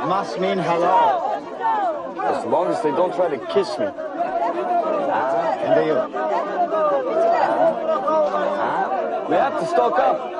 Must mean hello. As long as they don't try to kiss me. And you. We have to stock up.